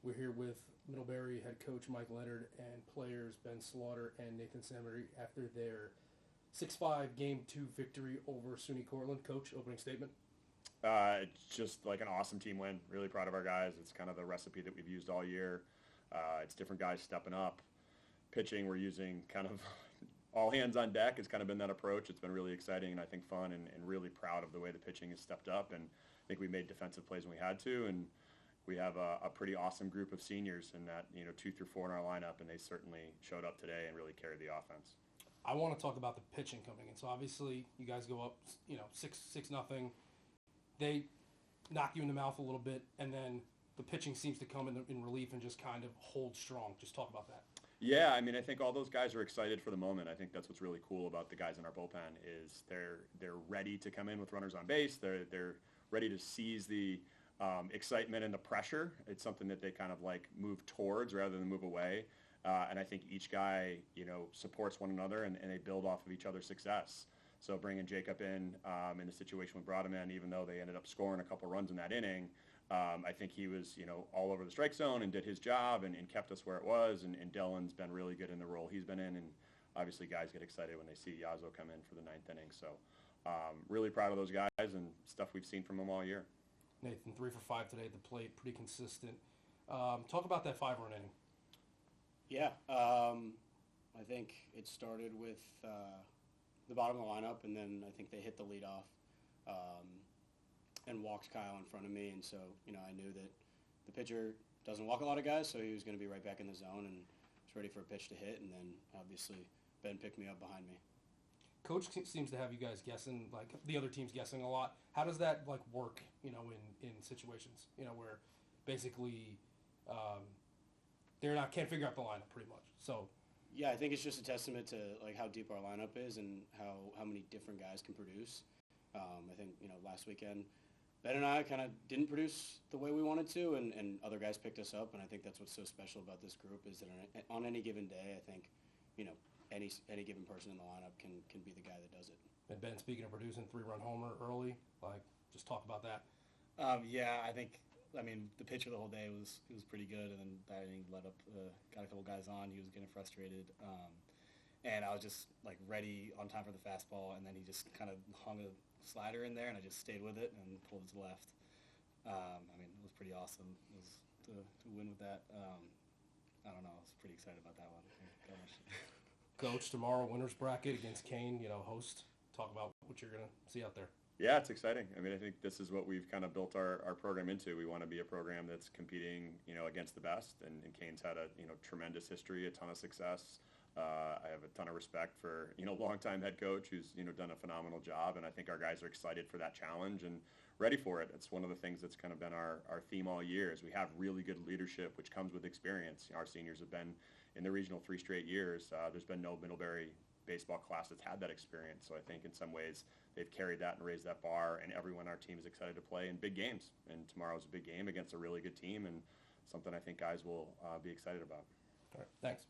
We're here with Middlebury head coach Mike Leonard and players Ben Slaughter and Nathan Samery after their 6-5 Game 2 victory over SUNY Cortland. Coach, opening statement. It's just like an awesome team win. Really proud of our guys. It's kind of the recipe that we've used all year. It's different guys stepping up. Pitching, we're using kind of all hands on deck. It's kind of been that approach. It's been really exciting and I think fun and really proud of the way the pitching has stepped up. And I think we made defensive plays when we had to. And we have a pretty awesome group of seniors in that, 2 through 4 in our lineup, and they certainly showed up today and really carried the offense. I want to talk about the pitching coming in. So obviously you guys go up, 6-0. They knock you in the mouth a little bit, and then the pitching seems to come in relief and just kind of hold strong. Just talk about that. Yeah, I think all those guys are excited for the moment. I think that's what's really cool about the guys in our bullpen is they're ready to come in with runners on base. They're ready to seize the excitement and the pressure. It's something that they kind of like move towards rather than move away. And I think each guy, supports one another and they build off of each other's success. So bringing Jacob in the situation we brought him in, even though they ended up scoring a couple runs in that inning, I think he was, all over the strike zone and did his job and kept us where it was. And Dylan's been really good in the role he's been in. And obviously guys get excited when they see Yazzo come in for the 9th inning. So really proud of those guys and stuff we've seen from them all year. Nathan, 3 for 5 today at the plate, pretty consistent. Talk about that 5-run inning. Yeah, I think it started with the bottom of the lineup, and then I think they hit the leadoff and walked Kyle in front of me. And so, I knew that the pitcher doesn't walk a lot of guys, so he was going to be right back in the zone and was ready for a pitch to hit. And then, obviously, Ben picked me up behind me. Coach seems to have you guys guessing, like the other team's guessing a lot. How does that work, in situations, where basically can't figure out the lineup pretty much. So yeah, I think it's just a testament to how deep our lineup is and how many different guys can produce. I think last weekend Ben and I kind of didn't produce the way we wanted to, and other guys picked us up. And I think that's what's so special about this group is that on any given day, I think any given person in the lineup can be the guy that does it. And Ben, speaking of producing, 3-run homer early, just talk about that. Yeah, I think, the pitcher the whole day was pretty good, and then that inning got a couple guys on. He was getting frustrated, and I was just ready on time for the fastball, and then he just kind of hung a slider in there, and I just stayed with it and pulled it to left. It was pretty awesome. It was to win with that. I don't know. I was pretty excited about that one. Gosh. Coach, tomorrow winner's bracket against Kean, host. Talk about what you're going to see out there. Yeah, it's exciting. I think this is what we've kind of built our program into. We want to be a program that's competing, against the best. And Kean's had a, tremendous history, a ton of success. I have a ton of respect for, longtime head coach who's, done a phenomenal job. And I think our guys are excited for that challenge and ready for it. It's one of the things that's kind of been our theme all year is we have really good leadership, which comes with experience. Our seniors have been in the regional 3 straight years. There's been no Middlebury baseball class that's had that experience. So I think in some ways they've carried that and raised that bar, and everyone on our team is excited to play in big games. And tomorrow's a big game against a really good team and something I think guys will be excited about. All right, thanks.